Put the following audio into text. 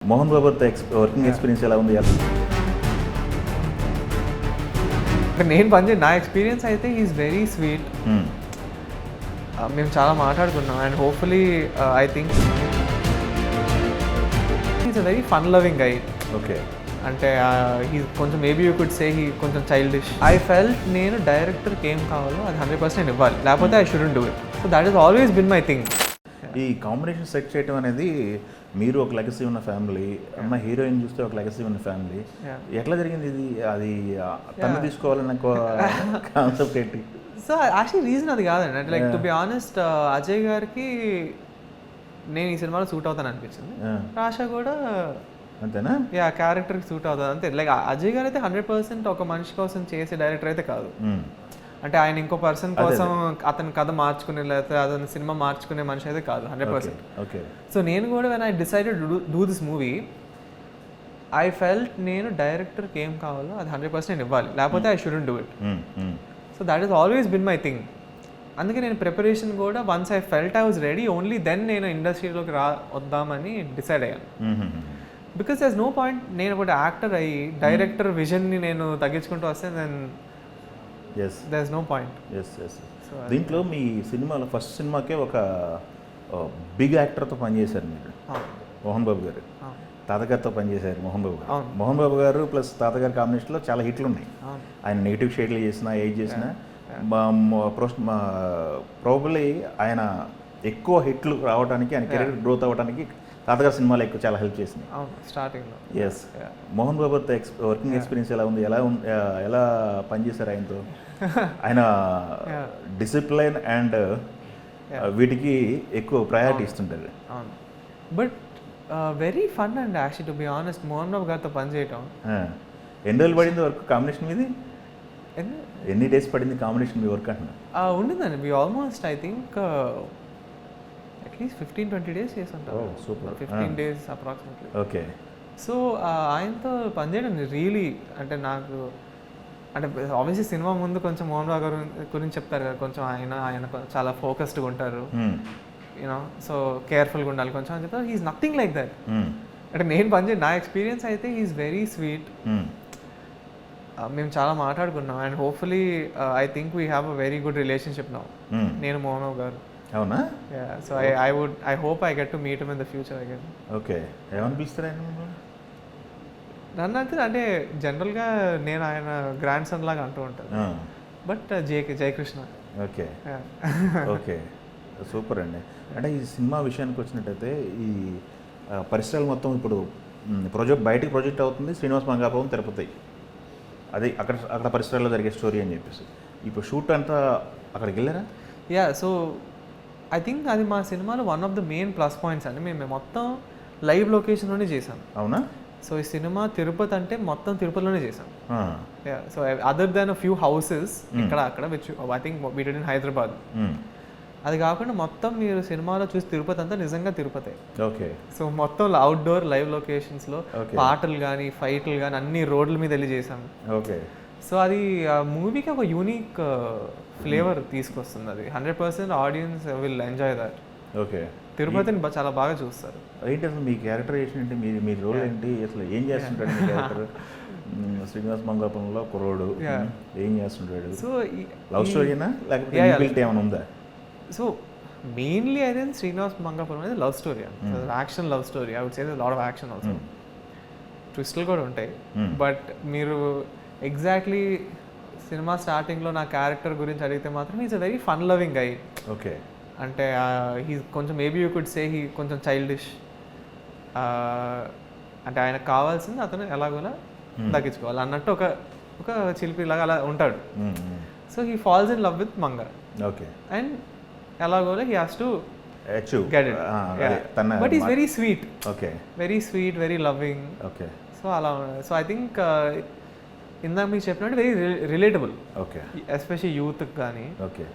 మోహన్ బాబుతో working experience ఎలా ఉంది? నేను పనిచేసి నా ఎక్స్పీరియన్స్ అయితే ఈజ్ వెరీ స్వీట్. మేము చాలా మాట్లాడుకున్నాం and hopefully I think is a very fun loving guy. Okay, అంటే హీ కొంచెం maybe you could say he కొంచెం చైల్డిష్. ఐ ఫెల్ట్ నేను డైరెక్టర్కి ఏం కావాలో అది 100% ఇవ్వాలి, లేకపోతే I shouldn't do it. So that is always been my thing. ఈ కాంబినేషన్ సెట్ చేయడం అనేది, మీరు ఒక లెగసీ ఉన్న ఫ్యామిలీ, అమ్మ హీరోయిన్ చూస్తే ఒక లెగసీ ఉన్న ఫ్యామిలీ, ఎట్లా జరిగింది ఇది? అది తను తీసుకోవాలన్న కాన్సెప్ట్ ఏంటి? సో యాక్చువల్లీ రీజన్ అది కాదండి. అంటే like to be honest, Ajay గారికి నేను ఈ సినిమాలో సూట్ అవుతాను అనిపించింది. రాషా కూడా అంతేనా? క్యారెక్టర్కి సూట్ అవుతుంది అంతే. లైక్ అజయ్ గారు అయితే 100% ఒక మనిషి కోసం చేసే డైరెక్టర్ అయితే కాదు. అంటే ఆయన ఇంకో పర్సన్ కోసం అతని కథ మార్చుకునే, లేకపోతే అతని సినిమా మార్చుకునే మనిషి అయితే కాదు 100%. ఓకే. సో నేను కూడా when I decided do this movie, I felt నేను డైరెక్టర్కి ఏం కావాలో అది 100% ఇవ్వాలి, లేకపోతే I shouldn't do it. So that is always been my thing. అందుకే నేను ప్రిపరేషన్ కూడా once I felt I was ready, only then నేను ఇండస్ట్రీలోకి వద్దామని డిసైడ్ అయ్యాను. Because there is no point నేను ఒకటి యాక్టర్ అయ్యి డైరెక్టర్ విజన్ని నేను తగ్గించుకుంటూ వస్తే then there is no point. దీంట్లో మీ సినిమాలో ఫస్ట్ సినిమాకే ఒక బిగ్ యాక్టర్తో పనిచేశారు మీరు, మోహన్ బాబు గారు. తాతగారితో పనిచేశారు మోహన్ బాబు గారు. మోహన్ బాబు గారు ప్లస్ తాతగారి కాంబినేషన్లో చాలా హిట్లు ఉన్నాయి. ఆయన నెగిటివ్ షేడ్లు చేసినా, ఏజ్ చేసినా, ప్రాబబ్లీ ఆయన ఎక్కువ హిట్లు రావడానికి, ఆయన కెరీర్ గ్రోత్ అవ్వడానికి తాతగారి సినిమాలు ఎక్కువ చాలా హెల్ప్ చేసింది స్టార్టింగ్లో. ఎస్. మోహన్ బాబుతో వర్కింగ్ ఎక్స్పీరియన్స్ ఎలా ఉంది? ఎలా పనిచేశారు ఆయనతో? ఆయన డిసిప్లైన్ అండ్ వీటికి ఎక్కువ ప్రయారిటీ ఇస్తుంటారు. అవును, but very fun and actually to be honest Mohan Babu గారితో పనిచేయటం. ఎన్ని రోజులు పడింది వర్క్ కాంబినేషన్ మీది? ఎన్ని డేస్ పడింది కాంబినేషన్ మీ వర్క్ అంటున్నా? ఉండిందండి, we almost I think at least 15-20 days చేస్తుంటారు. Super. 15 days approximately. Okay. So ఆయనతో పనిచేయడం రియలీ, అంటే నాకు అంటే ఆబ్వియస్లీ సినిమా ముందు కొంచెం మోహన్ బాబు గారు గురించి చెప్తారు కదా, కొంచెం ఆయన చాలా ఫోకస్డ్గా ఉంటారు, యూనో, సో కేర్ఫుల్గా ఉండాలి కొంచెం అని చెప్తారు. He's nothing like that. అంటే నేను పనిచేసి నా ఎక్స్పీరియన్స్ అయితే హీఈస్ వెరీ స్వీట్. మేము చాలా మాట్లాడుకున్నాం and hopefully I think we have a very good relationship now, నేను మోహన్ బాబు గారు. అవునా? So I hope I get to meet him in the future again. Okay. ఏమనిపిస్తారు నన్ను అంటే జనరల్గా నేను ఆయన గ్రాండ్ సన్ లాగా అంటూ ఉంటాను, but Jayakrishna. Okay. Okay, super అండి. అంటే ఈ సినిమా విషయానికి వచ్చినట్టయితే ఈ పరిసరాలు మొత్తం ఇప్పుడు బయటికి ప్రొజెక్ట్ అవుతుంది, శ్రీనివాస్ మంగాపురం తిరుపతి, అది అక్కడ పరిసరాల్లో జరిగే స్టోరీ అని చెప్పేసి. ఇప్పుడు షూట్ అంతా అక్కడికి వెళ్ళారా? సో ఐ థింక్ అది మా సినిమాలో one of the main plus points అండి. మేము మొత్తం లైవ్ లొకేషన్లోనే చేసాం. అవునా? సో ఈ సినిమా తిరుపతి అంటే మొత్తం తిరుపతిలోనే చేసాం. So other than a few houses ఇక్కడ అక్కడ which I think we did in Hyderabad. అది కాకుండా మొత్తం మీరు సినిమాలో చూసి తిరుపతి అంతా నిజంగా తిరుపతి. ఓకే. సో మొత్తం అవుట్డోర్ లైవ్ లొకేషన్స్లో పాటలు కానీ ఫైట్లు కానీ అన్ని రోడ్ల మీద వెళ్ళి చేసాం. ఓకే. సో అది మూవీకి ఒక యూనిక్ ఫ్లేవర్ తీసుకొస్తుంది. అది 100% audience will enjoy that. Okay. తిరుపతిని చాలా బాగా చూస్తారు. ఏంటి అసలు మీ క్యారెక్టరైజేషన్ ఏంటి? మీ రోల్ ఏంటి? అసలు ఏం చేస్తుంటాడు మీ క్యారెక్టర్? శ్రీనివాస్ మంగాపురంలో కుర్రోడు ఏం చేస్తుంటాడు? సో లవ్ స్టోరీనా లేకపోతే ఏమైనా ఉందా? సో మెయిన్లీ అయితే శ్రీనివాస్ మంగాపురం అనేది love story, action love story. I would say lot of action also, ట్విస్టులు కూడా ఉంటాయి. బట్ మీరు ఎగ్జాక్ట్లీ సినిమా స్టార్టింగ్లో నా క్యారెక్టర్ గురించి అడిగితే మాత్రం is a very fun loving guy. Okay. అంటే హీ కొంచెం maybe you could say he కొంచెం చైల్డిష్. అంటే ఆయనకు కావాల్సింది అతను ఎలాగోలా తగ్గించుకోవాలి అన్నట్టు ఒక చిలిపిలాగా అలా ఉంటాడు. So he falls in love with Manga. Okay. And ఎలాగోలా he has to get it. But he's very sweet. Okay. Very sweet, very loving. Okay. So అలా, సో ఐ థింక్ ఇందాక మీకు చెప్పినట్టు వెరీ రిలేటబుల్. ఓకే. ఎస్పెషల్లీ యూత్కి కానీ. Okay.